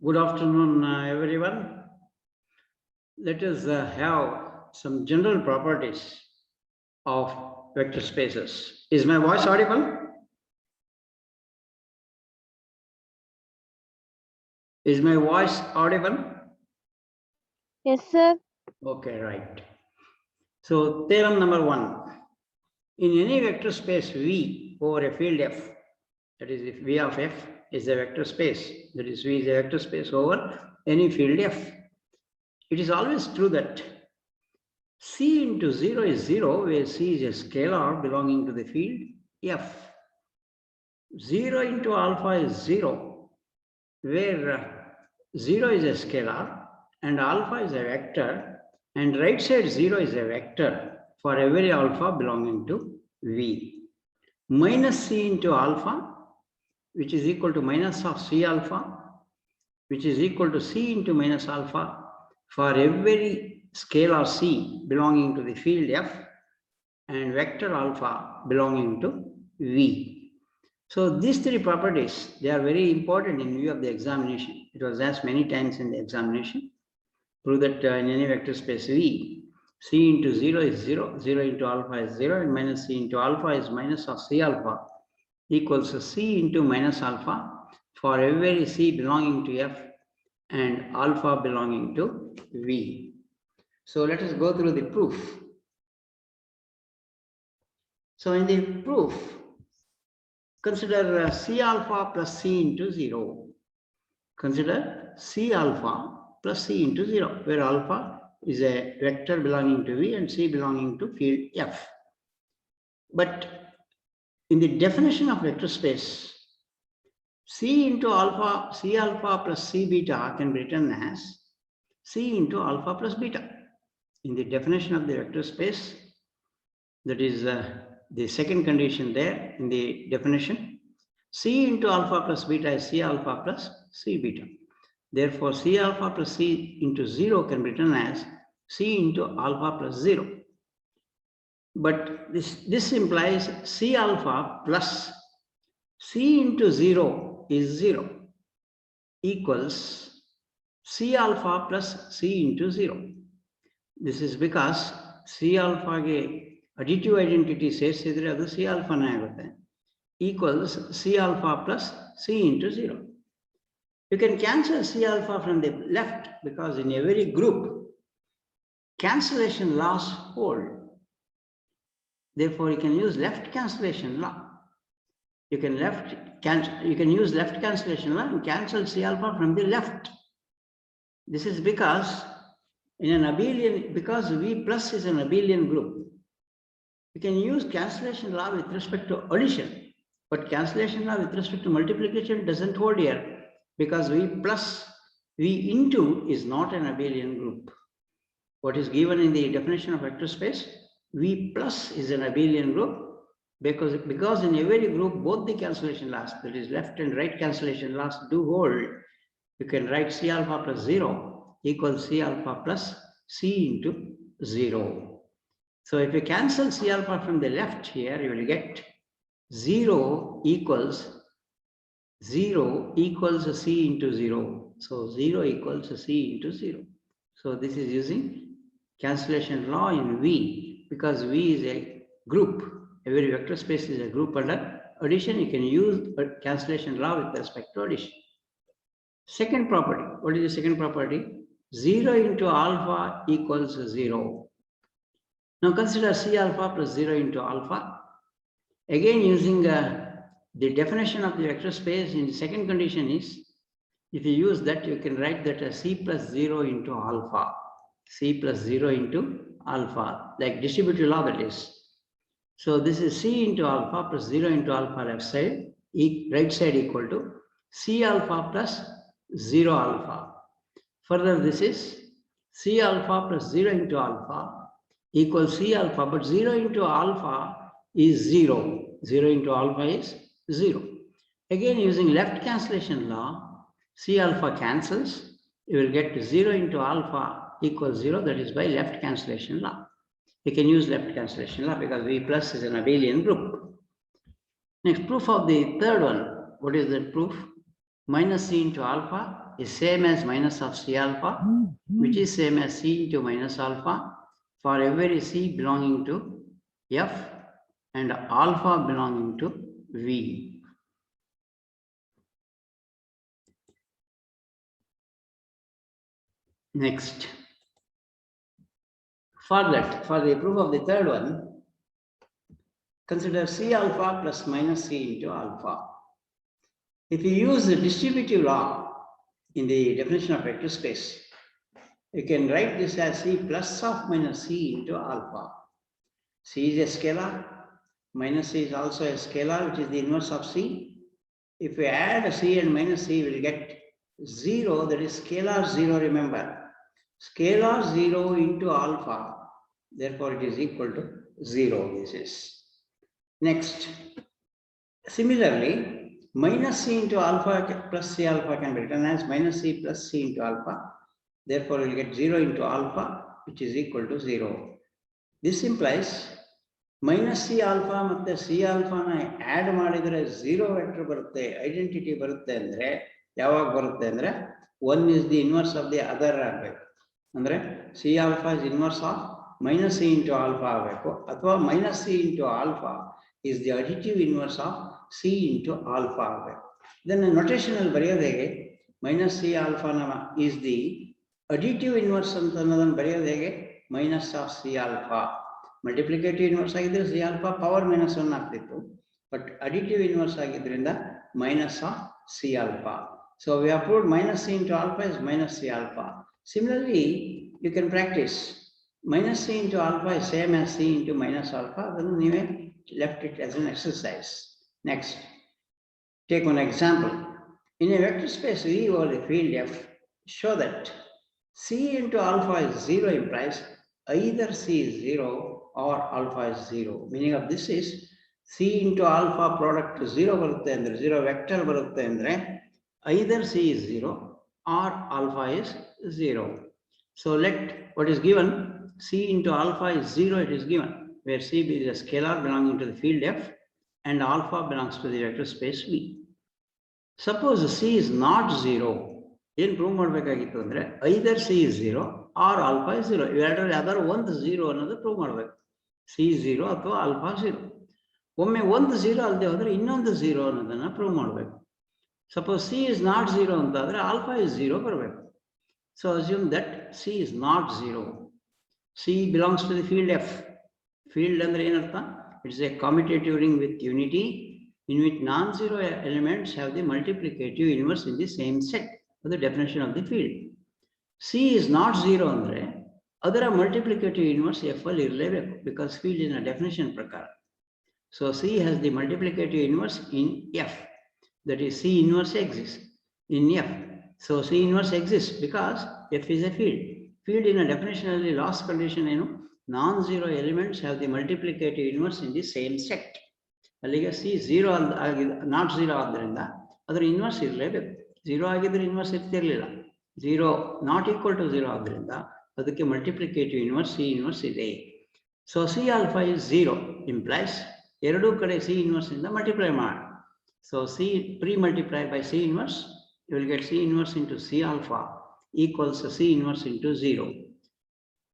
Good afternoon, everyone. Let us have some general properties of vector spaces. Is my voice audible? Is my voice audible? Yes, sir. Okay, right. So theorem number 1. In any vector space V over a field F, that is if V of F is a vector space, that is V is a vector space over any field F, it is always true that C into 0 is 0, where C is a scalar belonging to the field F. 0 into alpha is 0, where 0 is a scalar and alpha is a vector, and right side 0 is a vector for every alpha belonging to V. Minus C into alpha, which is equal to minus of C alpha, which is equal to C into minus alpha for every scalar C belonging to the field F and vector alpha belonging to V. So these three properties, they are very important in view of the examination. It was asked many times in the examination. Prove that in any vector space V, C into 0 is 0, 0 into alpha is 0, and minus C into alpha is minus of C alpha equals to C into minus alpha for every C belonging to F and alpha belonging to V. So let us go through the proof. So in the proof, consider C alpha plus C into 0. Consider C alpha plus C into 0, where alpha is a vector belonging to V and C belonging to field F. But in the definition of vector space, C into alpha, C alpha plus C beta can be written as C into alpha plus beta. In the definition of the vector space, that is the second condition there in the definition, C into alpha plus beta is C alpha plus C beta. Therefore, C alpha plus C into 0 can be written as C into alpha plus 0. But this implies C alpha plus C into 0 is 0 equals C alpha plus C into 0. This is because C alpha ge additive identity ಸೇರಿಸಿದ್ರೆ ಅದು C alpha ನೇ ಆಗುತ್ತೆ equals C alpha plus C into 0. You can cancel C alpha from the left because in every group cancellation laws hold. Therefore, you can use left cancellation law. You can use left cancellation law and cancel C alpha from the left. This is because in an abelian, because V plus is an abelian group, you can use cancellation law with respect to addition, but cancellation law with respect to multiplication doesn't hold here because V plus V into is not an abelian group. What is given in the definition of vector space, V plus is an abelian group because in every group both the cancellation laws, that is left and right cancellation laws, do hold. You can write C alpha plus 0 equals C alpha plus C into 0. So if you cancel C alpha from the left here, you will get 0 equals C into 0. So 0 equals C into 0. So this is using cancellation law in V because V is a group. Every vector space is a group under addition. You can use cancellation law with respect to addition. Second property. What is the second property? 0 into alpha equals 0. Now consider C alpha plus 0 into alpha. Again, using the definition of the vector space in the second condition is, if you use that, you can write that as C plus 0 into alpha. C plus 0 into alpha, like distributive law that is. So this is C into alpha plus 0 into alpha left side, right side equal to C alpha plus 0 alpha. Further, this is C alpha plus 0 into alpha equals C alpha, but 0 into alpha is 0. 0 into alpha is 0. Again, using left cancellation law, C alpha cancels. You will get 0 into alpha equals 0, that is by left cancellation law. You can use left cancellation law because V plus is an abelian group. Next, proof of the third one. What is the proof? minus C into alpha is same as minus of C alpha, which is same as C into minus alpha for every C belonging to F and alpha belonging to V. Next, for the proof of the third one, consider C alpha plus minus C into alpha. If you use the distributive law in the definition of vector space, you can write this as C plus of minus C into alpha. C is a scalar, minus C is also a scalar, which is the inverse of C. If we add C and minus C, we will get 0, that is scalar 0, remember. Scalar 0 into alpha, therefore it is equal to 0, this is. Next, similarly, minus C into alpha plus C alpha can be written as minus C plus C into alpha. Therefore, we will get 0 into alpha, which is equal to 0. This implies minus C alpha and C alpha na add ಮಾಡಿದ್ರೆ 0 vector ಬರುತ್ತೆ, identity ಬರುತ್ತೆ ಅಂದ್ರೆ ಯಾವಾಗ ಬರುತ್ತೆ ಅಂದ್ರೆ 1 is the inverse of the other ಆಗಬೇಕು. ಅಂದ್ರೆ C alpha is inverse of minus C into alpha ಆಗಬೇಕು, ಅಥವಾ minus C into alpha is the additive inverse of C into alpha ಆಗಬೇಕು. ಇದನ್ನು notation ಅಲ್ಲಿ ಬರೆಯೋದು ಹೇಗೆ? minus C alpha is the additive inverse ಅಂತ ಅನ್ನೋದನ್ನು ಬರೆಯೋದು ಹೇಗೆ? minus of C alpha. Multiplicative inverse ಆಗಿದ್ರೆ C alpha power minus 1 ಆಗ್ತಿತ್ತು, but additive inverse ಆಗಿದ್ರಿಂದ minus of C alpha. So we have proved minus C into alpha is minus C alpha. Similarly, you can practice minus C into alpha is same as C into minus alpha. Then you left it as an exercise. Next, take one example. In a vector space V over the field F, show that C into alpha is 0 implies either C is 0 or alpha is 0. Meaning of this is C into alpha product 0 ಬರುತ್ತೆ ಅಂದ್ರೆ 0 vector ಬರುತ್ತೆ ಅಂದ್ರೆ either C is 0 or alpha is 0. So let what is given, C into alpha is 0, it is given, where C is a scalar belonging to the field F and alpha belongs to the vector space V. Suppose C is not 0, ಏನು prove ಮಾಡಬೇಕಾಗಿತ್ತು ಅಂದ್ರೆ either C is 0 or alpha is 0. ಇವೆರಡರಲ್ಲಿ ಯಾವ್ದಾದ್ರು ಒಂದು 0 ಅನ್ನೋದು prove ಮಾಡಬೇಕು. C 0 ಅಥವಾ alpha 0. ಒಮ್ಮೆ ಒಂದು 0 ಅಲ್ಲದೆ ಹೋದ್ರೆ ಇನ್ನೊಂದು 0 ಅನ್ನೋದನ್ನ ಪ್ರೂವ್ ಮಾಡಬೇಕು. Suppose C is not 0 ಅಂತಂದ್ರೆ alpha is 0 ಬರಬೇಕು. So assume that C is not 0. C belongs to the field F. Field ಅಂದ್ರೆ ಏನರ್ಥ? It's a commutative ring with unity in which non-zero elements have the multiplicative inverse in the same set. The definition of the field. C is not 0 andre adara multiplicative inverse F ಅಲ್ಲಿ ಇರಲೇಬೇಕು, because field is a definition ಪ್ರಕಾರ. So C has the multiplicative inverse in F, that is C inverse exists in F. So C inverse exists because F is a field. Field in a definition ಅಲ್ಲಿ last condition ಏನು? Non-zero elements have the multiplicative inverse in the same set. ಅಲ್ಲಿಗೆ C 0 not 0 ಆದ್ದರಿಂದ ಅದರ inverse ಇರಲೇಬೇಕು. 0 ಆಗಿದ್ರೆ inverse ಇರ್ತಿರ್ಲಿಲ್ಲ. 0 not equal to 0 ಆದ್ದರಿಂದ ಅದಕ್ಕೆ ಮಲ್ಟಿಪ್ಲಿಕೇಟಿವ್ ಇನ್ವರ್ಸ್ C ಇನ್ವರ್ಸ್ ಇದೆ. So C alpha is 0 implies ಎರಡೂ ಕಡೆ C ಇನ್ವರ್ಸ್ ಇಂದ ಮಲ್ಟಿಪ್ಲೈ ಮಾಡಿ. So C pre-multiplied by C inverse, you will get C inverse into C alpha equals C inverse into 0.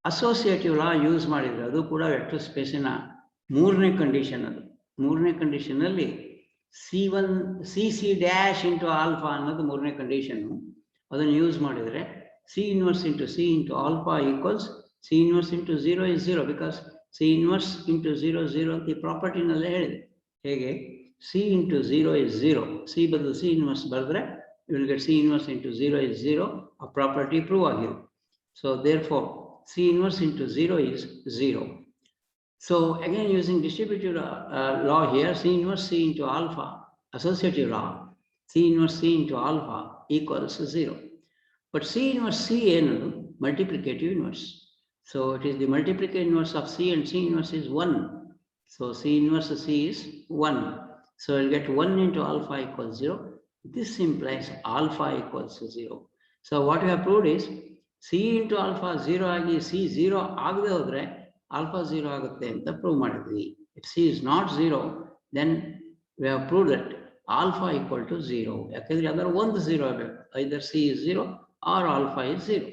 Associative law use ಮಾಡಿದ್ರೆ ಅದು ಕೂಡ vector ಸ್ಪೇಸಿನ ಮೂರನೇ condition. ಅದು ಮೂರನೇ ಕಂಡೀಷನ್ ಅಲ್ಲಿ C1 CC dash into alpha ಅನ್ನೋದು ಮೂರನೇ ಕಂಡೀಷನ್. ಅದನ್ನು ಯೂಸ್ ಮಾಡಿದರೆ C inverse into C into alpha equals C inverse into 0 is 0, because C inverse into 0 0 ಅಂತ ಈ ಪ್ರಾಪರ್ಟಿನಲ್ಲೇ ಹೇಳಿದೆ. ಹೇಗೆ? C into 0 is 0. C ಬದಲು C inverse ಬರೆದ್ರೆ you will get C inverse into 0 is 0. ಆ ಪ್ರಾಪರ್ಟಿ ಪ್ರೂವ್ ಆಗಿದೆ. So therefore C inverse into 0 is 0. So again, using distributive law here, C inverse C into alpha, associative law, C inverse C into alpha equals 0. But C inverse C is multiplicative inverse. So it is the multiplicative inverse of C, and C inverse is 1. So C inverse C is 1. So you'll get 1 into alpha equals 0. This implies alpha equals 0. So what we have proved is C into alpha 0 agi C 0 agade hodre alpha 0 agutte anta prove madidvi. If C is not 0, then we have proved that alpha equal to 0. ಯಾಕಂದ್ರೆ ಅದರ ಒಂದು 0 ಆಗಬೇಕು. Either C is 0 or alpha is 0.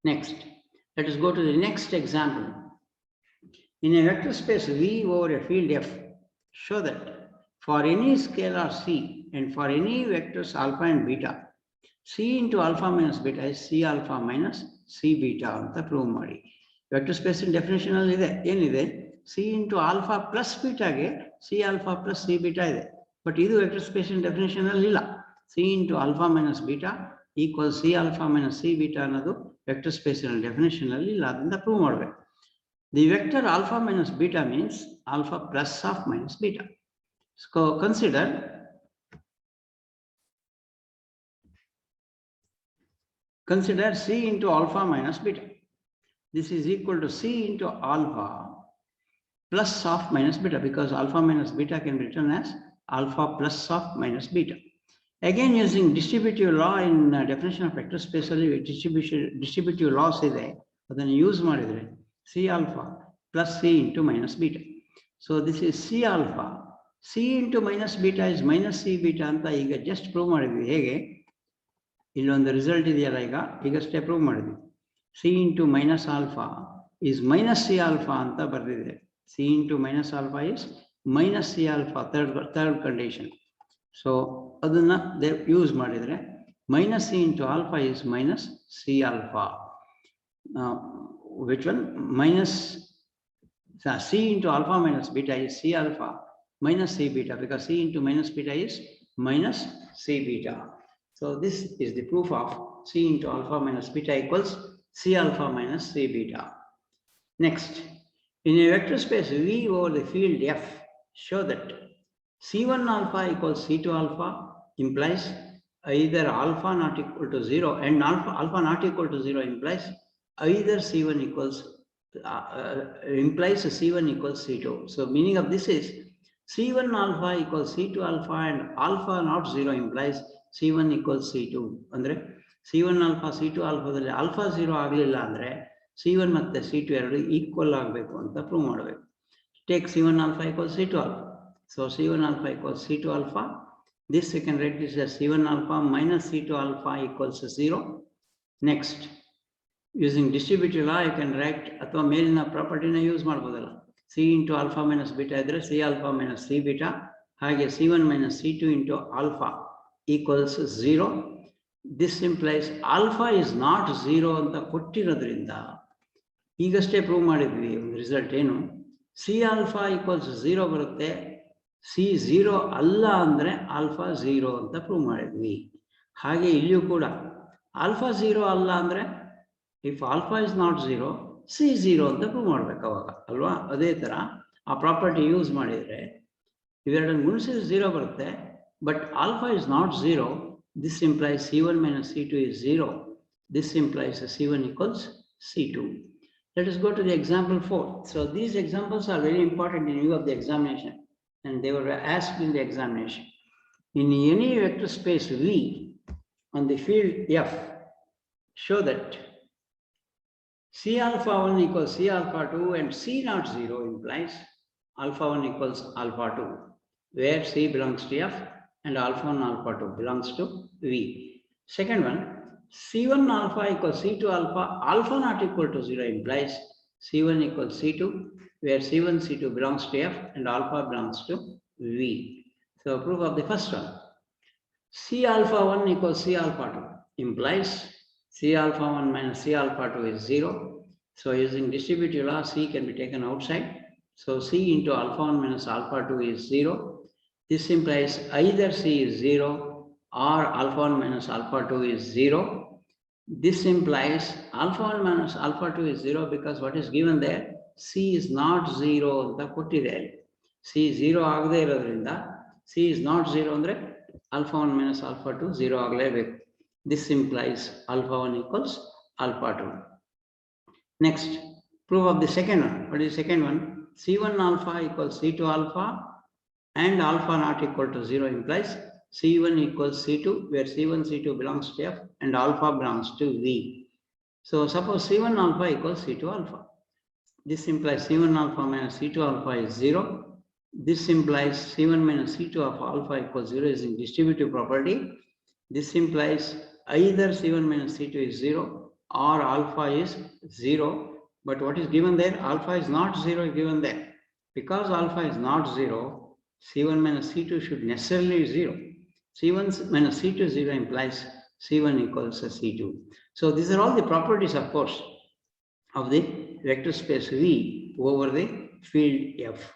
Next, let us go to the next example. In a vector space V over a field F, show that for any scalar C and for any vectors alpha and beta, C into alpha minus beta is C alpha minus C beta ಅಂತ prove ಮಾಡಿ. Vector space definition ಅಲ್ಲಿ ಇದೆ, ಏನಿದೆ, C into alpha plus beta ಗೆ C alpha plus C beta ಇದೆ. But ಇದು vector space definition ಅಲ್ಲಿ ಇಲ್ಲ. C into alpha minus beta equals C alpha minus C beta ಅನ್ನೋದು ವೆಕ್ಟರ್ ಸ್ಪೇಸ್ ಡೆಫಿನೇಷನ್ ಅಲ್ಲಿ ಇಲ್ಲ, ಅದರಿಂದ ಪ್ರೂವ್ ಮಾಡಬೇಕು. The vector alpha minus beta means alpha plus of minus beta. So consider C into alpha minus beta. This is equal to C into alpha plus of minus beta, because alpha minus beta can be written as alpha plus of minus beta. Again, using distributive law in definition of vector space, distributive laws ಇದೆ, ಅದನ್ನು use ಮಾಡಿದ್ರೆ C alpha plus C into minus beta. So this is C alpha. C into minus beta is minus C beta ಅಂತ ಈಗ just prove ಮಾಡಿದ್ವಿ. ಹೇಗೆ, ಇಲ್ಲೊಂದು result ಇದೆಯಲ್ಲ, ಈಗಷ್ಟೇ ಪ್ರೂವ್ ಮಾಡಿದ್ವಿ. C into minus alpha is minus C alpha ಅಂತ ಬರೆದಿದೆ. C into minus alpha is minus C alpha, third condition. So ಅದನ್ನ ಯೂಸ್ ಮಾಡಿದ್ರೆ minus C into alpha is minus C alpha. Which one? Minus C into alpha minus beta is C alpha minus C beta, because C into minus beta is minus C beta. So this is the proof of C into alpha minus beta equals C alpha minus C beta. Next, in a vector space V over the field F, show that C1 alpha equals C2 alpha implies either alpha not equal to 0 and alpha not equal to 0 implies either C1 equals implies C1 equals C2. So meaning of this is C1 alpha equals C2 alpha and alpha not 0 implies C1 equals C2. ಅಂದ್ರೆ C1 alpha C2 alphaದಲ್ಲಿ alpha 0 ಆಗಲಿಲ್ಲ ಅಂದ್ರೆ C1 ಮತ್ತೆ C2 ಎರಡು equal ಆಗಬೇಕು ಅಂತ prove ಮಾಡಬೇಕು. Take C1 alpha equals C2 alpha. So C1 alpha equals C2 alpha. This we can write this as C1 alpha minus C2 alpha equals 0. Next, using distributive law, you can write ಅಥವಾ ಮೇಲಿನ ಪ್ರಾಪರ್ಟಿನ use ಮಾಡ್ಬೋದಲ್ಲ. C into alpha minus beta ಇದ್ರೆ C alpha minus C beta, ಹಾಗೆ C1 minus C2 into alpha equals 0. This implies alpha is not 0 ಅಂತ ಕೊಟ್ಟಿರೋದ್ರಿಂದ ಈಗಷ್ಟೇ prove ಮಾಡಿದ್ವಿ ಒಂದು result ಏನು, C alpha equals 0 ಬರುತ್ತೆ, C 0 ಅಲ್ಲ ಅಂದ್ರೆ alpha 0 ಅಂತ ಪ್ರೂವ್ ಮಾಡಿದ್ವಿ. ಹಾಗೆ ಇಲ್ಲಿಯೂ ಕೂಡ alpha 0 ಅಲ್ಲ ಅಂದ್ರೆ if alpha is not 0, C 0 ಅಂತ ಪ್ರೂವ್ ಮಾಡ್ಬೇಕು ಅವಾಗ ಅಲ್ವಾ. ಅದೇ ತರ ಆ ಪ್ರಾಪರ್ಟಿ ಯೂಸ್ ಮಾಡಿದ್ರೆ ಇವೆರಡನ್ನು ಗುಣಿಸಿದ್ರೆ 0 ಬರುತ್ತೆ, but alpha is not 0. This implies C1 minus C2 is 0. This implies C1 equals C2. Let us go to the example 4. So these examples are very important in view of the examination, and they were asked in the examination. In any vector space V on the field F, show that C alpha 1 equals C alpha 2 and C not 0 implies alpha 1 equals alpha 2, where C belongs to F and alpha 1 alpha 2 belongs to V. Second one, C1 alpha equals C2 alpha, alpha not equal to 0 implies C1 equals C2, where C1 C2 belongs to F and alpha belongs to V. So proof of the first one, C alpha 1 equals C alpha 2 implies C alpha 1 minus C alpha 2 is 0. So using distributive law, C can be taken outside. So C into alpha 1 minus alpha 2 is 0. This implies either C is 0 or alpha 1 minus alpha 2 is 0. This implies alpha 1 minus alpha 2 is 0 because what is given there, C is not 0 ಅಂತ ಕೊಟ್ಟಿದ್ದಾರೆ. C 0 ಆಗದೇ ಇರೋದ್ರಿಂದ C is not 0 ಅಂದ್ರೆ alpha 1 minus alpha 2 0 ಆಗಲೇಬೇಕು. This implies alpha 1 equals alpha 2. Next, proof of the second one. What is the second one? C1 alpha equals C2 alpha and alpha not equal to 0 implies C1 equals C2, where C1 C2 belongs to F and alpha belongs to V. So suppose C1 alpha equals C2 alpha. This implies C1 alpha minus C2 alpha is 0. This implies C1 minus C2 of alpha equals 0 is in distributive property. This implies either C1 minus C2 is 0 or alpha is 0. But what is given there? Alpha is not 0 given there. Because alpha is not 0, C1 minus C2 should necessarily be 0. C1 minus C2 0 implies C1 equals C2. So these are all the properties, of course, of the vector space V over the field F.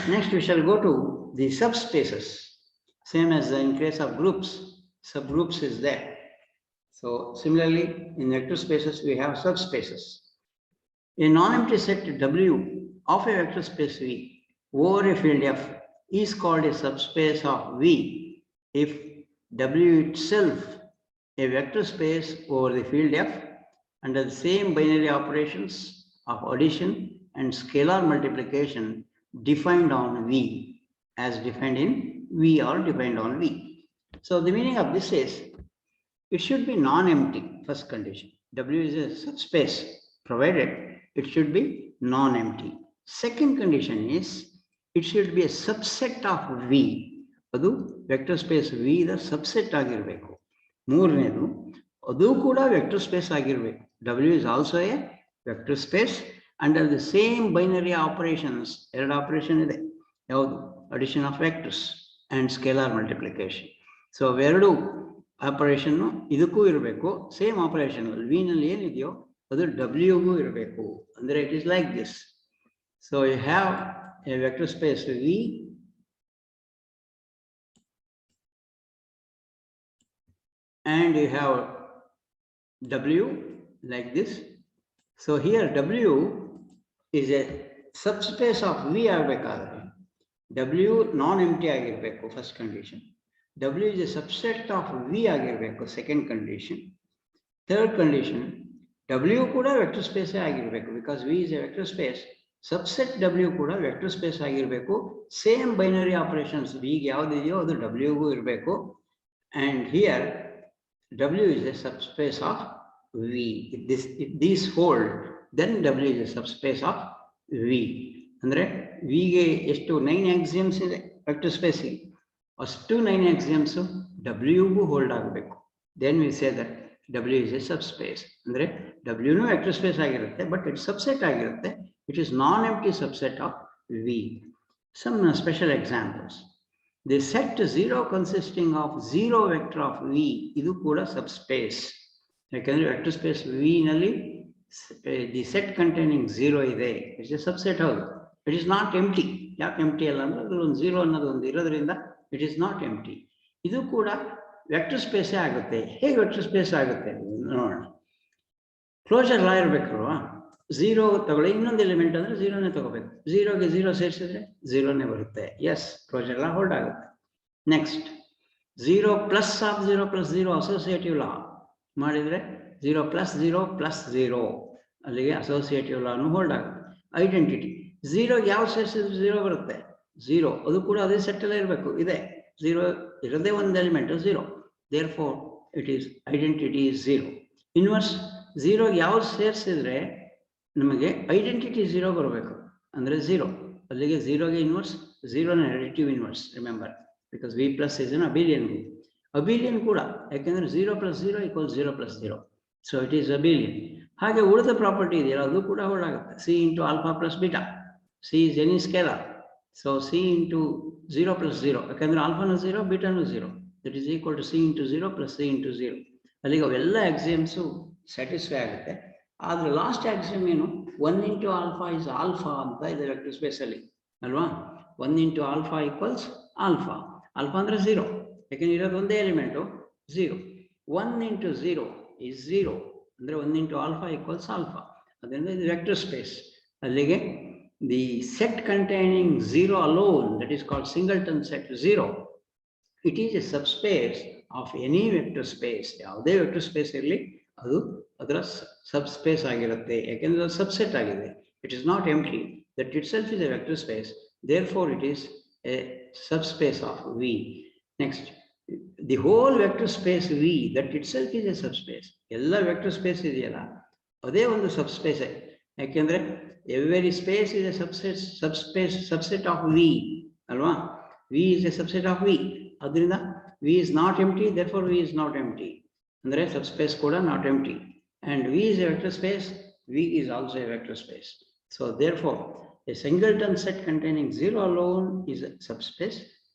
Next, we shall go to the subspaces. Same as in case of groups, subgroups is there. So similarly, in vector spaces, we have subspaces. A non-empty set W of a vector space V over a field F is called a subspace of V if W itself a vector space over the field F under the same binary operations of addition and scalar multiplication defined on V as defined in V or defined on V. So the meaning of this is it should be non-empty, first condition. W is a subspace provided it should be non-empty. Second condition is it should be a subset of V. Adu vector space V the subset agirbeku. Moornedu adu kuda vector space agirbeku. W is also a vector space under the same binary operations. Error operation ide. Addition of vectors and scalar multiplication. So verudu operation iduku irbeku, same operation V nalli enideyo adu W gu irbeku. Andre it is like this. So you have a vector space V and you have W like this. So here W is a subspace of V agಬೇಕಾದ್ರೆ W non-empty ಆಗಿರಬೇಕು first condition. W is a subset of V ಆಗಿರಬೇಕು second condition. Third condition, W ಕೂಡ vector space ಆಗಿರಬೇಕು because V is a vector space. Subset W ಕೂಡ vector space ಆಗಿರಬೇಕು. Same binary operations V ಗೆ ಯಾವುದಿದೆಯೋ ಅದು W ಗೂ ಇರಬೇಕು. And here W is a subspace of V. If these hold, then W is a subspace of V. Andre V ಗೆ ಎಷ್ಟು 9 axioms ಇದೆ vector space ಗೆ. ಅಷ್ಟು 9 axioms W ಗೂ hold ಆಗಬೇಕು. Then we say that W is a subspace. Andre W ನು vector space ಆಗಿರುತ್ತೆ, but it subset ಆಗಿರುತ್ತೆ. It is non-empty subset of V. Some special examples. The set 0 consisting of 0 vector of V, idu kuda subspace. Yakandre vector space V nalli the set containing 0 ide. It is a subset houdu. It is not empty. Yake empty alla andre adalli ಒಂದು 0 ಅನ್ನೋದು ಒಂದು ಇರೋದ್ರಿಂದ it is not empty. ಇದು ಕೂಡ vector space ಆಗುತ್ತೆ. ಹೇಗೆ vector space ಆಗುತ್ತೆ ನೋಡೋಣ. ಕ್ಲೋಜರ್ ಲಾ ಇರಬೇಕಲ್ವಾ? 0 ತಗೊಳ್ಳಿ, ಇನ್ನೊಂದು ಎಲಿಮೆಂಟ್ ಅಂದ್ರೆ 0ನೇ ತಗೋಬೇಕು. 0ಗೆ 0 ಸೇರಿಸಿದ್ರೆ 0ನೇ ಬರುತ್ತೆ. ಎಸ್, ಕ್ಲೋಜರ್ ಲಾ ಹೋಲ್ಡ್ ಆಗುತ್ತೆ. Next 0 plus of 0 plus 0 associative law ಮಾಡಿದ್ರೆ 0 ಪ್ಲಸ್ 0 ಪ್ಲಸ್ 0 ಅಲ್ಲಿಗೆ ಅಸೋಸಿಯೇಟಿವ್ ಲಾನು ಹೋಲ್ಡ್ ಆಗುತ್ತೆ. ಐಡೆಂಟಿಟಿ 0ಗೆ ಯಾವ ಸೇರಿಸಿದ್ರೆ 0 ಬರುತ್ತೆ? 0 ಅದು ಕೂಡ ಅದೇ ಸೆಟ್ ಅಲ್ಲೇ ಇರಬೇಕು. ಇದೆ 0 ಇರೋದೇ ಒಂದು element 0. Therefore it is identity is 0. Inverse 0ಗೆ ಯಾವ ಸೇರಿಸಿದ್ರೆ ನಮಗೆ ಐಡೆಂಟಿಟಿ 0 ಬರಬೇಕು ಅಂದ್ರೆ 0. ಅಲ್ಲಿಗೆ 0ಗೆ ಇನ್ವರ್ಸ್ 0ನ additive inverse. Remember, because V plus is an abelian group. Abelian ಕೂಡ ಯಾಕೆಂದ್ರೆ 0 plus 0 equals 0 plus 0. So it is abelian. ಹಾಗೆ ಉಳಿದ ಪ್ರಾಪರ್ಟಿ ಇದೆಯಲ್ಲ ಅದು ಕೂಡ ಹೋಲ್ಡ್ ಆಗುತ್ತೆ. C into alpha plus beta. C is any scalar. So C into 0 plus 0 ಯಾಕಂದ್ರೆ ಆಲ್ಫಾನು 0 ಬೀಟಾನು 0. That is equal to C into 0 plus C into 0. ಅಲ್ಲಿಗೆ ಅವೆಲ್ಲ ಎಕ್ಸಾಮ್ಸು ಸ್ಯಾಟಿಸ್ಫೈ ಆಗುತ್ತೆ. ಆದ್ರೆ ಲಾಸ್ಟ್ ಆಕ್ಸಿಯಮ್ ಏನು? 1 ಇಂಟು ಆಲ್ಫಾ ಇಸ್ ಆಲ್ಫಾ ಅಂತ ಇದೆ ವೆಕ್ಟರ್ ಸ್ಪೇಸ್ ಅಲ್ಲಿ ಅಲ್ವಾ? 1 into alpha equals alpha. Alpha ಅಂದ್ರೆ 0, ಯಾಕೆಂದ್ರೆ ಇರೋದು ಒಂದೇ ಎಲಿಮೆಂಟು 0. 1 ಇಂಟು 0 ಇಸ್ 0 ಅಂದ್ರೆ 1 ಇಂಟು ಆಲ್ಫಾ ಈಕ್ವಲ್ಸ್ ಆಲ್ಫಾ. ಅದರಿಂದ ಇದು ವೆಕ್ಟರ್ ಸ್ಪೇಸ್. ಅಲ್ಲಿಗೆ the set containing 0 alone, that is called singleton set 0. It is a subspace of any vector space. ಯಾವುದೇ vector space ಇರಲಿ ಅದು ಅದರ ಸಬ್ಸ್ಪೇಸ್ ಆಗಿರುತ್ತೆ, ಯಾಕೆಂದ್ರೆ ಅದು ಸಬ್ಸೆಟ್ ಆಗಿದೆ. It is not empty. That itself is a vector space. Therefore it is a subspace of V. Next, the whole vector space V that itself is a subspace. ಎಲ್ಲ vector space ಇದೆಯಲ್ಲ ಅದೇ ಒಂದು subspace. ಯಾಕೆಂದ್ರೆ every space is a subset of V ಅಲ್ವಾ? V is a subset of V. ಅದರಿಂದ V is not empty, therefore V is not empty. ಅಂದ್ರೆ subspace ಕೂಡ not empty. And V is a vector space, V is also a vector space. So therefore, a singleton set containing 0 alone is a subspace,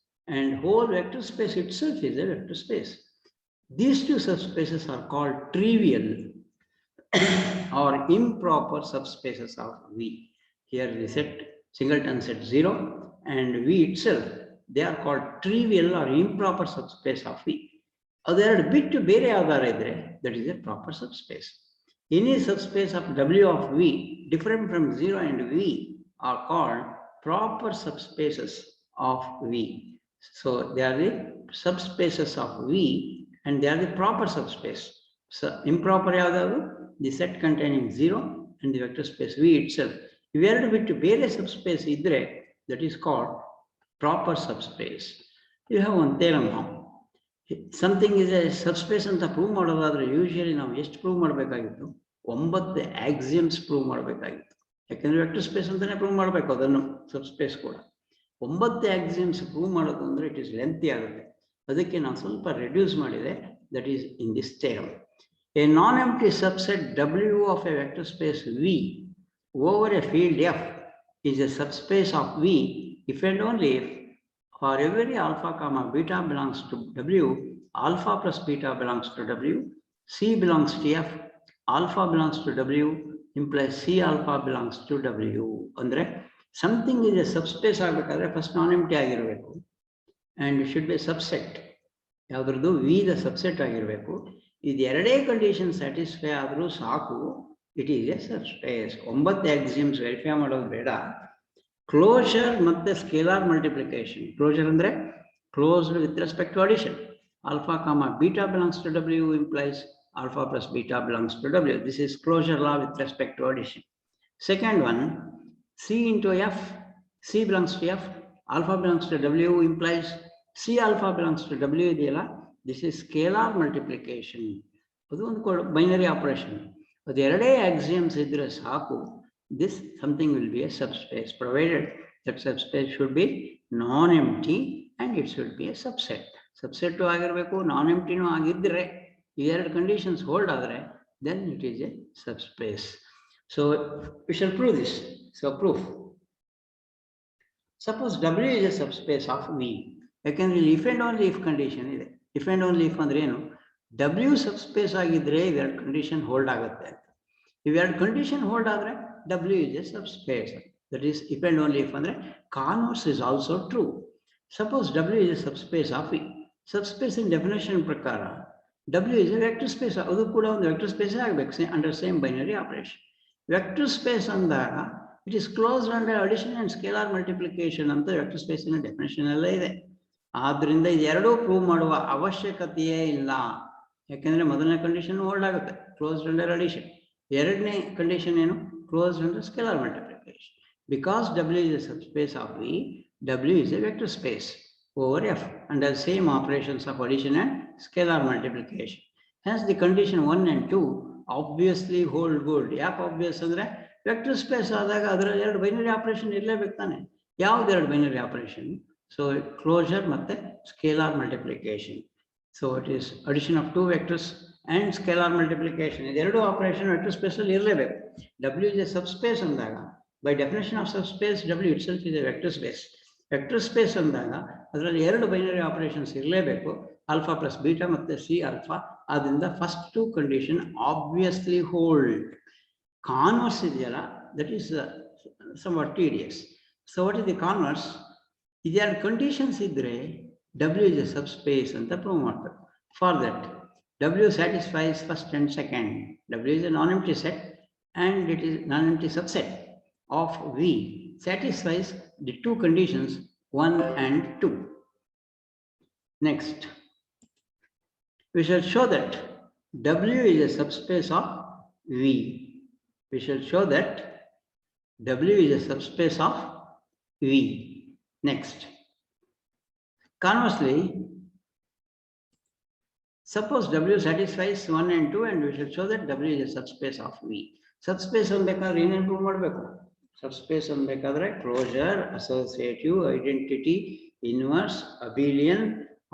and whole vector space itself is a vector space. These two subspaces are called trivial or improper subspaces of V. Here the set singleton set 0 and V itself, they are called trivial or improper subspace of V. ಅದೆರಡು ಬಿಟ್ಟು ಬೇರೆ ಯಾವ್ದಾರು ಇದ್ರೆ that is a proper subspace. Any subspace of W of V different from 0 and V are called proper subspaces of V. So they are the subspaces of V and they are the proper subspace. So improper ಯಾವ್ದಾದ್ರು the set containing 0 and the vector space V itself. ಇವೆರಡು ಬಿಟ್ಟು ಬೇರೆ subspace ಇದ್ರೆ that is called proper subspace. You have one theorem now. Something is a subspace ಅಂತ prove ಮಾಡೋದಾದ್ರೆ usually ನಾವು ಎಷ್ಟು prove ಮಾಡಬೇಕಾಗಿತ್ತು? 9 ಆಕ್ಸಿಯಮ್ಸ್ ಪ್ರೂವ್ ಮಾಡಬೇಕಾಗಿತ್ತು. ಯಾಕಂದ್ರೆ ವೆಕ್ಟರ್ ಸ್ಪೇಸ್ ಅಂತಾನೆ ಪ್ರೂವ್ ಮಾಡಬೇಕು ಅದನ್ನು, ಸಬ್ಸ್ಪೇಸ್ ಕೂಡ. 9 ಆಕ್ಸಿಯಮ್ಸ್ ಪ್ರೂವ್ ಮಾಡೋದು ಅಂದ್ರೆ ಇಟ್ ಇಸ್ ಲೆಂತಿ ಆಗುತ್ತೆ. ಅದಕ್ಕೆ ನಾವು ಸ್ವಲ್ಪ ರೆಡ್ಯೂಸ್ ಮಾಡಿದೆ. That is in this theorem. A non-empty subset W of a vector space V over a field F is a subspace of V if and only if for every alpha comma beta belongs to W, alpha plus beta belongs to W, C belongs to F, alpha belongs to W implies C alpha belongs to W. Andre something is a subspace agಬೇಕಾದ್ರೆ first non-empty ಆಗಿರಬೇಕು and it should be a subset. ಯಾವ್ದ್ರದ್ದು V the subset ಆಗಿರಬೇಕು. ಇದು ಎರಡೇ condition satisfy ಆದರೂ ಸಾಕು, it is a subspace. 9 axioms verify ಮಾಡೋದು ಬೇಡ. Closure ಮತ್ತೆ scalar multiplication. Closure ಅಂದ್ರೆ closed with respect to addition. Alpha comma beta belongs to W implies alpha plus beta belongs to W. This is closure law with respect to addition. Second one, C into F, C belongs to F, alpha belongs to W implies C alpha belongs to W ಇದೆಯಲ್ಲ, this is scalar multiplication. ಅದು ಒಂದು binary operation. ಅದು ಎರಡೇ axioms ಇದ್ರೆ ಸಾಕು. This something will be a subspace provided that subspace should be non-empty and it should be a subset. Subset ಆಗಿರಬೇಕು, non-empty ಆಗಿದ್ರೆ, ಈ ಎರಡು ಕಂಡೀಷನ್ಸ್ ಹೋಲ್ಡ್ ಆದರೆ then it is a subspace. So we shall prove this. So proof. Suppose W is a subspace of V. ಯಾಕಂದ್ರೆ if and only if condition ಇದೆ. If and only if ಅಂದ್ರೆ ಏನು? W subspace ಆಗಿದ್ರೆ ಇವೆರಡು condition hold ಆಗುತ್ತೆ ಅಂತ. ಇವೆರಡು condition hold ಆದ್ರೆ W is a subspace. That is if and only if ಅಂದ್ರೆ converse is also true. Suppose W is a subspace of V. Subspace in definition ಪ್ರಕಾರ W is a vector space. ಅದು ಕೂಡ ಒಂದು vector ಸ್ಪೇಸೇ ಆಗಬೇಕು under same binary operation. Vector space ಅಂದಾಗ it is closed under addition and scalar multiplication ಅಂತ vector ಸ್ಪೇಸಿನ definition ಎಲ್ಲ ಇದೆ. ಆದ್ರಿಂದ ಇದೆರಡೂ ಪ್ರೂವ್ ಮಾಡುವ ಅವಶ್ಯಕತೆಯೇ ಇಲ್ಲ. ಯಾಕೆಂದ್ರೆ ಮೊದಲನೇ ಕಂಡೀಷನ್ ಹೋಲ್ಡ್ ಆಗುತ್ತೆ, ಕ್ಲೋಸ್ಡ್ ಅಂಡರ್ ಅಡಿಷನ್. ಎರಡನೇ ಕಂಡೀಷನ್ ಏನು? Closed under scalar multiplication. Because W is a subspace of V, W is a vector space over F under same operations of addition and scalar multiplication. Hence the condition 1 and 2 obviously hold good. ಯಾಕೆ obvious ಅಂದ್ರೆ vector space ಆದಾಗ ಅದರಲ್ಲಿ ಎರಡು binary operation ಇರಲೇಬೇಕು ತಾನೆ. ಯಾವ್ದು ಎರಡು binary operation? So closure ಮತ್ತೆ scalar multiplication. So it is addition of two vectors and scalar multiplication. ಇದೆರಡು ಆಪರೇಷನ್ ವೆಕ್ಟರ್ ಸ್ಪೇಸ್ ಅಲ್ಲಿ ಇರಲೇಬೇಕು. W is a subspace ಅಂದಾಗ by definition of subspace W itself is a vector space. Vector space ಅಂದಾಗ ಅದರಲ್ಲಿ ಎರಡು binary operations ಇರಲೇಬೇಕು, alpha plus beta ಮತ್ತೆ C alpha. ಆದ್ರಿಂದ first two condition obviously hold. Converse ಇದೆಯಲ್ಲ, that is somewhat tedious. So what is the converse? ಇದೆರಡು conditions ಇದ್ರೆ W is a subspace ಅಂತ ಪ್ರೂವ್ ಮಾಡ್ತಾರೆ. For that W satisfies first and second. W is a non-empty set and it is non-empty subset of V satisfies the two conditions 1 and 2. Next, we shall show that W is a subspace of V. We shall show that W is a subspace of V. Next, conversely, suppose W satisfies 1 and 2 and we shall show that W is a subspace of V. Subspace ಅನ್ಬೇಕಾದ್ರೆ ಏನೇನು prove ಮಾಡಬೇಕು? Subspace ಅನ್ಬೇಕಾದ್ರೆ closure, associative, identity, inverse, abelian,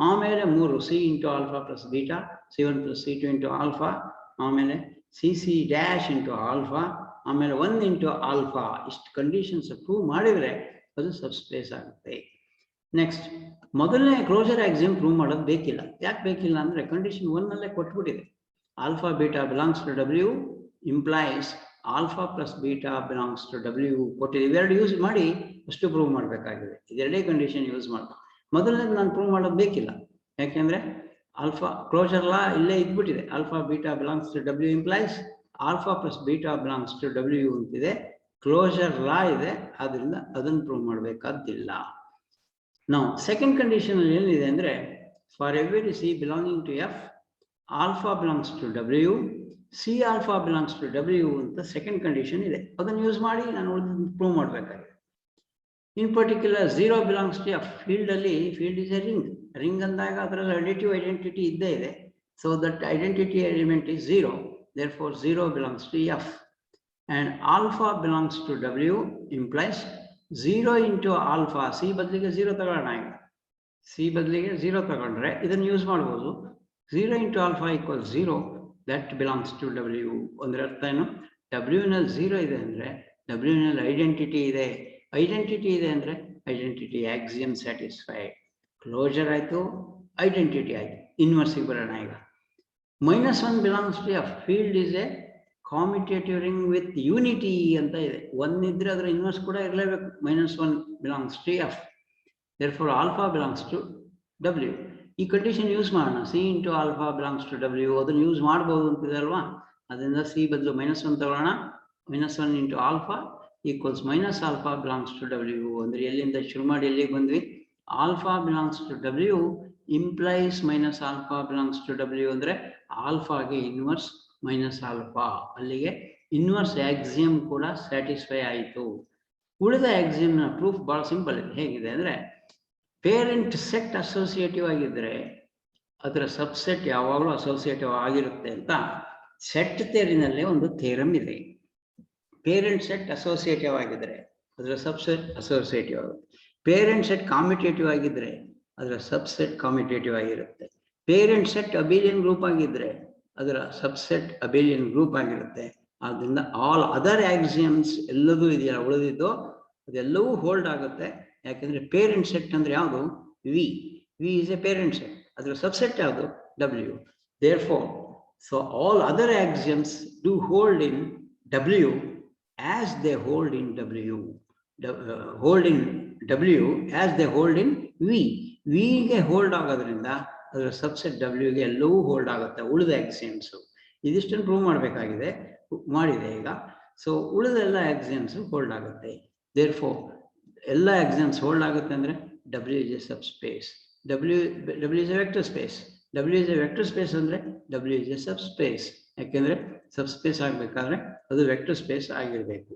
ಆಮೇಲೆ 3 C into alpha plus beta, C1 plus C2 into alpha, ಆಮೇಲೆ CC dash into alpha, ಆಮೇಲೆ 1 into alpha. ಇಷ್ಟು conditions prove ಮಾಡಿದರೆ ಅದು ಸಬ್ಸ್ಪೇಸ್ ಆಗುತ್ತೆ. ನೆಕ್ಸ್ಟ್, ಮೊದಲನೇ ಕ್ಲೋಜರ್ ಆಕ್ಸಿಯಮ್ ಪ್ರೂವ್ ಮಾಡೋದು ಬೇಕಿಲ್ಲ. ಯಾಕೆ ಬೇಕಿಲ್ಲ ಅಂದರೆ ಕಂಡೀಷನ್ 1 ಅಲ್ಲೇ ಕೊಟ್ಬಿಟ್ಟಿದೆ. Alpha beta belongs to W implies alpha plus beta belongs to W ಕೊಟ್ಟಿದೆ. ಇವೆರಡು ಯೂಸ್ ಮಾಡಿ ಅಷ್ಟು ಪ್ರೂವ್ ಮಾಡಬೇಕಾಗಿದೆ. ಇದೆರಡೇ ಕಂಡೀಷನ್ ಯೂಸ್ ಮಾಡ್ತಾರೆ. ಮೊದಲನೇದು ನಾನು ಪ್ರೂವ್ ಮಾಡೋದು ಬೇಕಿಲ್ಲ. ಯಾಕೆಂದರೆ ಆಲ್ಫಾ ಕ್ಲೋಜರ್ ಲಾ ಇಲ್ಲೇ ಇದ್ಬಿಟ್ಟಿದೆ. Alpha beta belongs to W implies alpha plus beta belongs to W ಅಂತಿದೆ. ಕ್ಲೋಜರ್ ಲಾ ಇದೆ, ಆದ್ದರಿಂದ ಅದನ್ನು ಪ್ರೂವ್ ಮಾಡಬೇಕಾದಿಲ್ಲ. ನಾವು ಸೆಕೆಂಡ್ ಕಂಡೀಷನ್ ಏನಿದೆ ಅಂದರೆ for every C belonging to F alpha belongs to W, C alpha belongs to W ಅಂತ second condition ಇದೆ. ಅದನ್ನು ಯೂಸ್ ಮಾಡಿ ನಾನು ಉಳಿದು ಪ್ರೂವ್ ಮಾಡಬೇಕಾಗಿದೆ. In particular 0 belongs to F ಫೀಲ್ಡಲ್ಲಿ, ಫೀಲ್ಡ್ ಇಸ್ ಎ ರಿಂಗ್ ಅಂದಾಗ ಅದರಲ್ಲಿ ಅಡಿಟಿವ್ ಐಡೆಂಟಿಟಿ ಇದ್ದೇ ಇದೆ. So that identity element is 0, therefore 0 belongs to F. And alpha belongs to W implies 0 into alpha. C ಬದಲಿಗೆ 0 ತಗೊಳ್ಳೋಣ. ಈಗ ಸಿ ಬದಲಿಗೆ 0 ತಗೊಂಡ್ರೆ ಇದನ್ನು ಯೂಸ್ ಮಾಡ್ಬೋದು. 0 into alpha equal 0, that belongs to W. ಅಂದರೆ ಅರ್ಥ ಏನು? W ನಲ್ಲಿ 0 ಇದೆ ಅಂದರೆ W ನಲ್ಲಿ ಐಡೆಂಟಿಟಿ ಇದೆ. ಐಡೆಂಟಿಟಿ ಇದೆ ಅಂದರೆ ಐಡೆಂಟಿಟಿ ಆಕ್ಸಿಯಮ್ ಸ್ಯಾಟಿಸ್ಫೈಡ್. ಕ್ಲೋಜರ್ ಆಯಿತು, ಐಡೆಂಟಿಟಿ ಆಯಿತು. ಇನ್ವರ್ಸಿಗೆ ಬರೋಣ. ಈಗ -1 belongs to F field is a commutative ring with unity ಅಂತ ಇದೆ. 1 ಇದ್ರೆ ಅದರ ಇನ್ವರ್ಸ್ ಕೂಡ ಇರಲೇಬೇಕು. -1 belongs to F, therefore alpha belongs to W. ಈ ಕಂಡೀಷನ್ ಯೂಸ್ ಮಾಡೋಣ. C into alpha belongs to W. ಅದನ್ನು ಯೂಸ್ ಮಾಡ್ಬೋದು ಅಂತಿದೆ ಅಲ್ವಾ? ಅದರಿಂದ C ಬದಲು -1 ತಗೊಳ್ಳೋಣ. -1 into alpha equals minus alpha belongs to W. ಅಂದರೆ ಎಲ್ಲಿಂದ ಶುರು ಮಾಡಿ ಎಲ್ಲಿಗೆ ಬಂದ್ವಿ? Alpha belongs to W implies minus alpha belongs to W. ಅಂದರೆ ಆಲ್ಫಾಗೆ ಇನ್ವರ್ಸ್ ಮೈನಸ್ ಆಲ್ಫಾ. ಅಲ್ಲಿಗೆ ಇನ್ವರ್ಸ್ ಆಕ್ಸಿಯಮ್ ಕೂಡ ಸ್ಯಾಟಿಸ್ಫೈ ಆಯಿತು. ಉಳಿದ ಆಕ್ಸಿಯಮ್ನ ಪ್ರೂಫ್ ಭಾಳ ಸಿಂಪಲ್ ಇದೆ. ಹೇಗಿದೆ ಅಂದರೆ ಪೇರೆಂಟ್ ಸೆಟ್ ಅಸೋಸಿಯೇಟಿವ್ ಆಗಿದ್ದರೆ ಅದರ ಸಬ್ಸೆಟ್ ಯಾವಾಗಲೂ ಅಸೋಸಿಯೇಟಿವ್ ಆಗಿರುತ್ತೆ ಅಂತ ಸೆಟ್ ಥಿಯರಿನಲ್ಲೇ ಒಂದು ಥಿಯರಮ್ ಇದೆ. ಪೇರೆಂಟ್ ಸೆಟ್ ಅಸೋಸಿಯೇಟಿವ್ ಆಗಿದ್ದರೆ ಅದರ ಸಬ್ಸೆಟ್ ಅಸೋಸಿಯೇಟಿವ್ ಆಗುತ್ತೆ. ಪೇರೆಂಟ್ ಸೆಟ್ ಕಾಮಿಟೇಟಿವ್ ಆಗಿದ್ದರೆ ಅದರ ಸಬ್ಸೆಟ್ ಕಾಮಿಟೇಟಿವ್ ಆಗಿರುತ್ತೆ. ಪೇರೆಂಟ್ ಸೆಟ್ ಅಬಿಲಿಯನ್ ಗ್ರೂಪ್ ಆಗಿದ್ದರೆ ಅದರ ಸಬ್ಸೆಟ್ ಅಬಿಲಿಯನ್ ಗ್ರೂಪ್ ಆಗಿರುತ್ತೆ. ಆದ್ದರಿಂದ ಆಲ್ ಅದರ್ ಆಕ್ಸಿಯಮ್ಸ್ ಎಲ್ಲದೂ ಇದೆಯಲ್ಲ ಉಳಿದಿದ್ದು ಅದೆಲ್ಲವೂ ಹೋಲ್ಡ್ ಆಗುತ್ತೆ. ಯಾಕೆಂದರೆ ಪೇರೆಂಟ್ ಸೆಟ್ ಅಂದರೆ ಯಾವುದು? V is a parent set. ಅದರ ಸಬ್ಸೆಟ್ ಯಾವುದು? W. Therefore so all other axioms do hold in W as they hold in W. Hold in W as they hold in V. ವಿಗೆ hold ಆಗೋದ್ರಿಂದ ಅದರ subset W ಗೆ ಎಲ್ಲವೂ hold ಆಗುತ್ತೆ ಉಳಿದ ಆಕ್ಸಿಯಮ್ಸು. ಇದಿಷ್ಟನ್ನು ಪ್ರೂವ್ ಮಾಡಬೇಕಾಗಿದೆ, ಮಾಡಿದೆ ಈಗ. ಸೊ ಉಳಿದ ಎಲ್ಲ ಆಕ್ಸಿಯಮ್ಸು ಹೋಲ್ಡ್ ಆಗುತ್ತೆ. ದೇರ್ಫೋರ್ ಎಲ್ಲ ಆಕ್ಸಿಯಮ್ಸ್ ಹೋಲ್ಡ್ ಆಗುತ್ತೆ ಅಂದರೆ W is a subspace. W is a vector space. W is a vector space ಅಂದರೆ W is a subspace. ಯಾಕೆಂದರೆ ಸಬ್ಸ್ಪೇಸ್ ಆಗಬೇಕಾದ್ರೆ ಅದು ವೆಕ್ಟರ್ ಸ್ಪೇಸ್ ಆಗಿರಬೇಕು.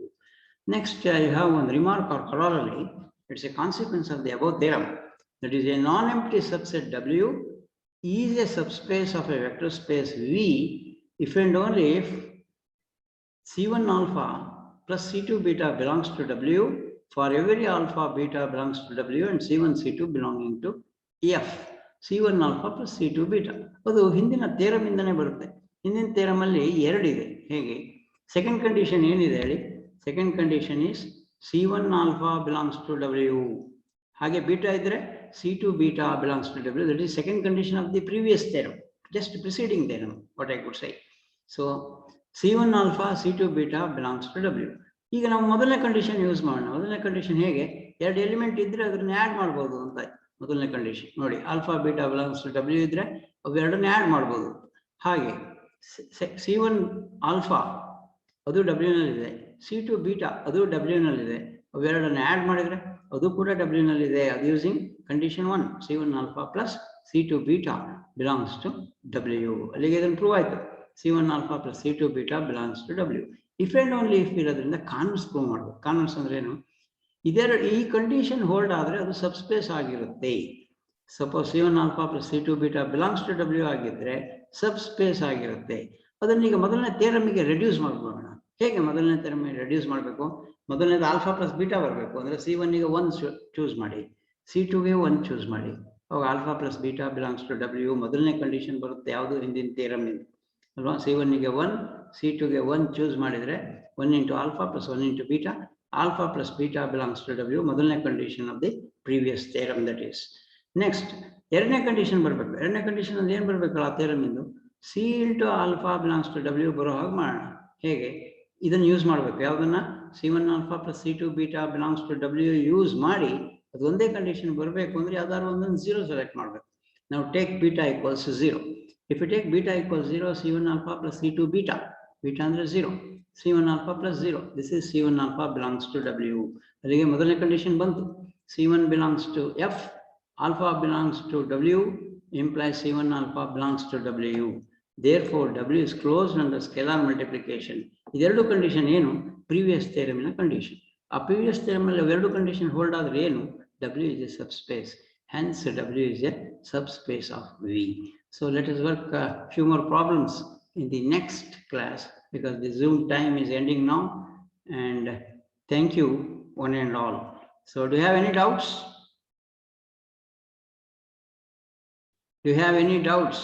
ನೆಕ್ಸ್ಟ್ ಯು ಹ್ಯಾವ್ ಒಂದು remark or corollary. It's a consequence of the above theorem. That is a non empty subset W is a subspace of a vector space V if and only if C1 alpha plus C2 beta belongs to W for every alpha beta belongs to W and C1 C2 belonging to F. C1 alpha plus C2 beta ಅದು ಹಿಂದಿನ theorem ಇಂದನೇ ಬರುತ್ತೆ. ಹಿಂದಿನ theorem ಅಲ್ಲಿ 2 ಇದೆ. ಹೇಗೆ? Second condition ಏನಿದೆ ಹೇಳಿ? Second condition is C1 alpha belongs to W. ಹಾಗೆ ಬೀಟಾ ಇದ್ರೆ C2 beta belongs to W. That is second condition of the previous theorem, just preceding theorem, what I could say. So C1 alpha C2 beta belongs to W. ಈಗ ನಾವು ಮೊದಲನೇ condition use ಮಾಡೋಣ. ಮೊದಲನೇ condition ಹೇಗೆ? 2 element ಇದ್ರೆ ಅದನ್ನ add ಮಾಡ್ಬೋದು ಅಂತ. ಮೊದಲನೇ ಕಂಡೀಷನ್ ನೋಡಿ, alpha beta belongs to W ಇದ್ರೆ ಅವೆರಡನ್ನ ಆ್ಯಡ್ ಮಾಡ್ಬೋದು. ಹಾಗೆ C1 ಆಲ್ಫಾ ಅದು W ನಲ್ಲಿದೆ, C2 ಬೀಟಾ ಅದು W ನಲ್ಲಿದೆ, ಅವೆರಡನ್ನ ಆ್ಯಡ್ ಮಾಡಿದರೆ ಅದು ಕೂಡ W ನಲ್ಲಿದೆ. ಅದು using condition 1 C1 alpha plus C2 beta belongs to W. ಅಲ್ಲಿಗೆ ಇದನ್ನು ಪ್ರೂವ್ ಆಯಿತು. C1 alpha plus C2 beta belongs to W. If and only if ಇರೋದ್ರಿಂದ ಕಾನ್ವರ್ಸ್ ಪ್ರೂವ್ ಮಾಡಬೇಕು. ಕಾನ್ವರ್ಸ್ ಅಂದ್ರೆ ಏನು? ಈ ಕಂಡೀಷನ್ ಹೋಲ್ಡ್ ಆದರೆ ಅದು ಸಬ್ಸ್ಪೇಸ್ ಆಗಿರುತ್ತೆ. Suppose C1 alpha plus C2 beta belongs to W ಆಗಿದ್ರೆ ಸಬ್ಸ್ಪೇಸ್ ಆಗಿರುತ್ತೆ. ಅದನ್ನೀಗ ಮೊದಲನೇ ಥಿಯರಮಿಗೆ ರೆಡ್ಯೂಸ್ ಮಾಡ್ಕೊಳ್ಳೋಣ. ಹೇಗೆ ಮೊದಲನೇ ಥೆರಮ್ ರೆಡ್ಯೂಸ್ ಮಾಡಬೇಕು? ಮೊದಲನೇದು ಆಲ್ಫಾ ಪ್ಲಸ್ ಬೀಟಾ ಬರಬೇಕು ಅಂದರೆ C1ಗೆ 1 ಚೂಸ್ ಮಾಡಿ, C2ಗೆ 1 ಚೂಸ್ ಮಾಡಿ. ಅವಾಗ alpha plus beta belongs to W ಮೊದಲನೇ ಕಂಡೀಷನ್ ಬರುತ್ತೆ ಯಾವುದು ಹಿಂದಿನ ಥಿಯರಮ್ ಇಂದ ಅಲ್ವಾ? C1ಗೆ 1, C2ಗೆ 1 ಚೂಸ್ ಮಾಡಿದರೆ 1 into alpha plus 1 into beta, alpha plus beta belongs to W ಮೊದಲನೇ condition of the previous theorem. That is next ಎರಡನೇ ಕಂಡೀಷನ್ ಬರಬೇಕು. ಎರಡನೇ ಕಂಡೀಷನ್ ಅಲ್ಲಿ ಏನು ಬರಬೇಕು ಆ ಥಿಯರಮ್ ಇಂದು? C into alpha belongs to W ಬರೋ ಹಾಗೆ ಮಾಡೋಣ. ಹೇಗೆ? ಇದನ್ನು ಯೂಸ್ ಮಾಡಬೇಕು. ಯಾವುದನ್ನ? C1 alpha plus C2 beta belongs to W use ಮಾಡಿ ಅದು ಒಂದೇ ಕಂಡೀಷನ್ ಬರಬೇಕು ಅಂದರೆ ಯಾವ್ದಾದ್ರು ಒಂದೊಂದು 0 ಸೆಲೆಕ್ಟ್ ಮಾಡಬೇಕು. ನಾವು take beta equals 0. If you take beta equals 0, C1 alpha plus C2 beta, beta ಅಂದರೆ 0, C1 alpha plus 0, this is C1 alpha belongs to W. ಅಲ್ಲಿಗೆ ಮೊದಲನೇ ಕಂಡೀಷನ್ ಬಂತು. C1 belongs to F, alpha belongs to W implies C1 alpha belongs to W. Therefore, W is closed under scalar multiplication. ಇದೆರಡು condition ಏನು? Previous ಥಿಯರಮಿನ condition. ಆ previous ಥಿಯರಮಲ್ಲಿ ಎರಡು condition hold ಆದ್ರೆ ಏನು? W is a subspace. Hence, W is a subspace of V. So, let us work a few more problems in the next class because the Zoom time is ending now. And thank you, one and all. So, do you have any doubts? Do you have any doubts?